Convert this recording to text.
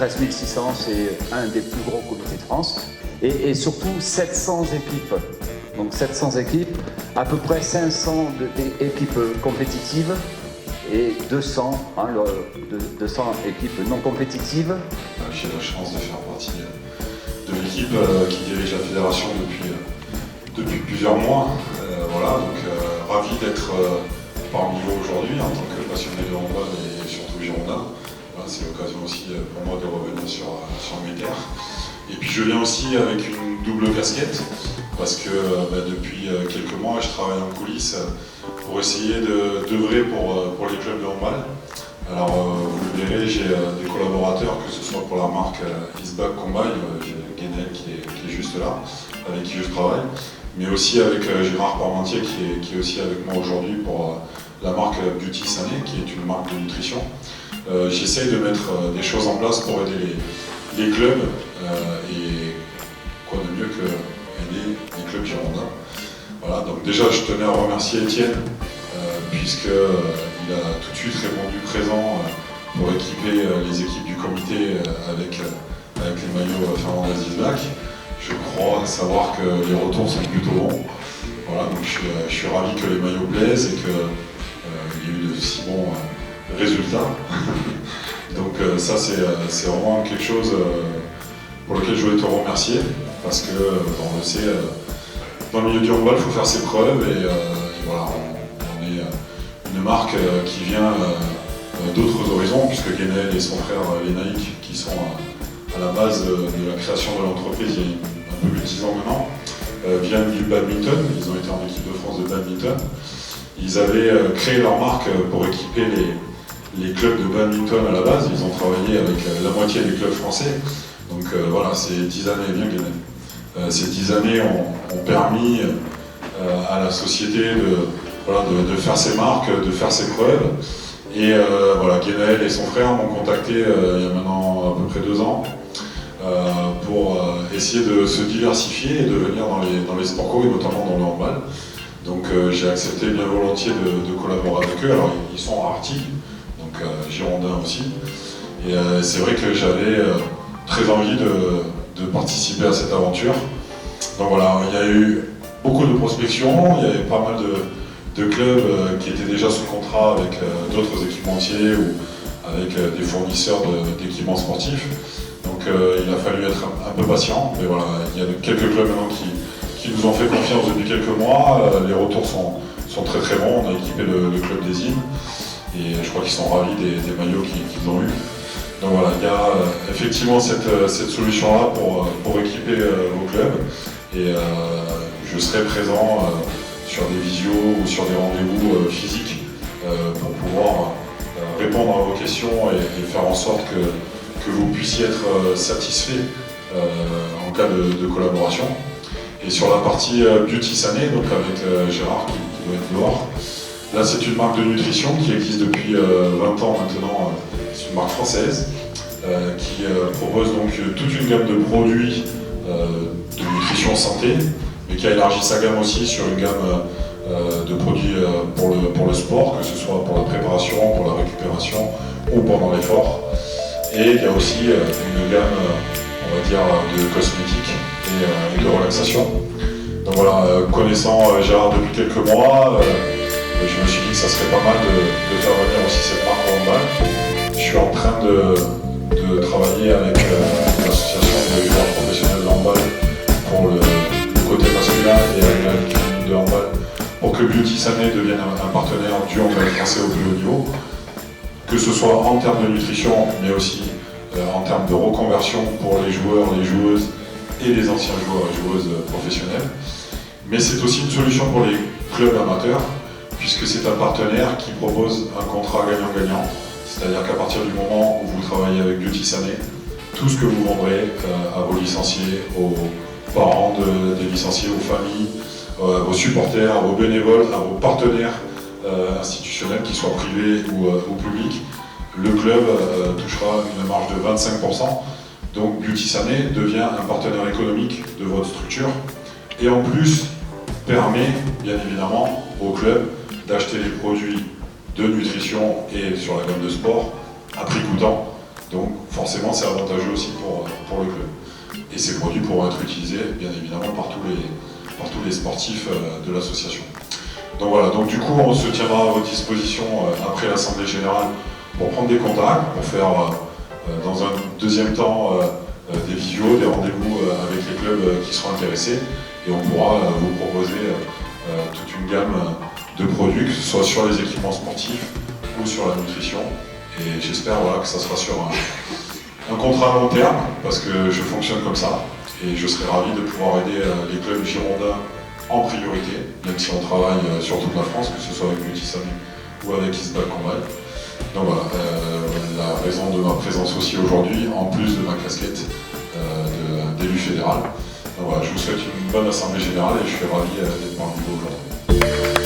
13 600, c'est un des plus gros comités de France. Et surtout 700 équipes. Donc 700 équipes, à peu près 500 équipes compétitives et 200, 200 équipes non compétitives. J'ai la chance de faire partie de l'équipe qui dirige la fédération depuis plusieurs mois. Voilà, donc ravi d'être parmi vous aujourd'hui en tant que passionné de handball et surtout girondin. Voilà, c'est l'occasion aussi pour moi de revenir sur mes terres. Et puis je viens aussi avec une double casquette parce que depuis quelques mois je travaille en coulisses pour essayer d'œuvrer pour les clubs de handball. Alors vous le verrez, j'ai des collaborateurs, que ce soit pour la marque Isback Combine, j'ai Guénel qui est juste là, avec qui je travaille, mais aussi avec Gérard Parmentier qui est aussi avec moi aujourd'hui pour la marque Beauty Sané, qui est une marque de nutrition. J'essaye de mettre des choses en place pour aider les clubs et quoi de mieux que aider les clubs girondins. Voilà, donc déjà je tenais à remercier Étienne puisqu'il a tout de suite répondu présent pour équiper les équipes du comité avec les maillots Fernandez Isback. Je crois savoir que les retours sont plutôt bons. Voilà, donc je suis ravi que les maillots plaisent et qu'il y ait eu de si bons résultats. Donc ça c'est vraiment quelque chose pour lequel je voulais te remercier parce que on le sait, dans le milieu du handball il faut faire ses preuves et voilà, on est une marque qui vient d'autres horizons puisque Guénel et son frère Lénaïque qui sont à la base de la création de l'entreprise il y a un peu plus de 10 ans maintenant, viennent du badminton. Ils ont été en équipe de France de badminton. Ils avaient créé leur marque pour équiper les clubs de badminton à la base. Ils ont travaillé avec la moitié des clubs français. Donc voilà, ces 10 années, bien Guénel. Ces 10 années ont permis à la société de faire ses marques, de faire ses preuves. Et voilà, Guénel et son frère m'ont contacté il y a maintenant à peu près 2 ans pour essayer de se diversifier et de venir dans les sports co et notamment dans le handball. Donc j'ai accepté bien volontiers de collaborer avec eux. Alors ils sont artis, donc girondins aussi. Et c'est vrai que j'avais très envie de participer à cette aventure. Donc voilà, il y a eu beaucoup de prospection, il y avait pas mal de clubs qui étaient déjà sous contrat avec d'autres équipementiers ou avec des fournisseurs d'équipements sportifs. Donc il a fallu être un peu patient, mais voilà, il y a quelques clubs maintenant qui nous ont fait confiance depuis quelques mois. Les retours sont très très bons. On a équipé le club des Îles et je crois qu'ils sont ravis des maillots qu'ils ont eus. Donc voilà, il y a effectivement cette solution-là pour équiper vos clubs et je serai présent sur des visios ou sur des rendez-vous physiques pour pouvoir répondre à vos questions et faire en sorte que vous puissiez être satisfait en cas de collaboration. Et sur la partie Beauty Sané, donc avec Gérard qui doit être dehors, là c'est une marque de nutrition qui existe depuis 20 ans maintenant, c'est une marque française qui propose donc toute une gamme de produits de nutrition santé, mais qui a élargi sa gamme aussi sur une gamme de produits pour le sport, que ce soit pour la préparation, pour la récupération ou pendant l'effort. Et il y a aussi une gamme, on va dire, de cosmétiques et de relaxation. Donc voilà, connaissant Gérard depuis quelques mois, je me suis dit que ça serait pas mal de faire venir aussi cette marque au handball. Je suis en train de travailler avec l'association des joueurs professionnels de handball pour le côté masculin et avec la Ligue de handball pour que Beauty Sané devienne un partenaire du handball français au plus haut niveau, que ce soit en termes de nutrition, mais aussi en termes de reconversion pour les joueurs, les joueuses et les anciens joueurs et joueuses professionnels. Mais c'est aussi une solution pour les clubs amateurs, puisque c'est un partenaire qui propose un contrat gagnant-gagnant. C'est-à-dire qu'à partir du moment où vous travaillez avec Beauty Sané, tout ce que vous vendrez à vos licenciés, aux parents des licenciés, aux familles, à vos supporters, à vos bénévoles, à vos partenaires institutionnels, qu'ils soient privés ou publics, le club touchera une marge de 25%. Donc Beauty Sané devient un partenaire économique de votre structure et en plus permet bien évidemment au club d'acheter les produits de nutrition et sur la gamme de sport à prix coûtant. Donc forcément c'est avantageux aussi pour le club. Et ces produits pourront être utilisés bien évidemment par tous les sportifs de l'association. Donc voilà, donc du coup on se tiendra à votre disposition après l'Assemblée Générale pour prendre des contacts, pour faire dans un deuxième temps des visios, des rendez-vous avec les clubs qui seront intéressés, et on pourra vous proposer toute une gamme de produits, que ce soit sur les équipements sportifs ou sur la nutrition. Et j'espère voilà, que ça sera sur un contrat à long terme, parce que je fonctionne comme ça, et je serai ravi de pouvoir aider les clubs girondins en priorité, même si on travaille sur toute la France, que ce soit avec Multisamy ou avec Eastback Combat. Donc voilà, la raison de ma présence aussi aujourd'hui, en plus de ma casquette d'élu fédéral. Donc voilà, je vous souhaite une bonne assemblée générale et je suis ravi d'être parmi vous aujourd'hui.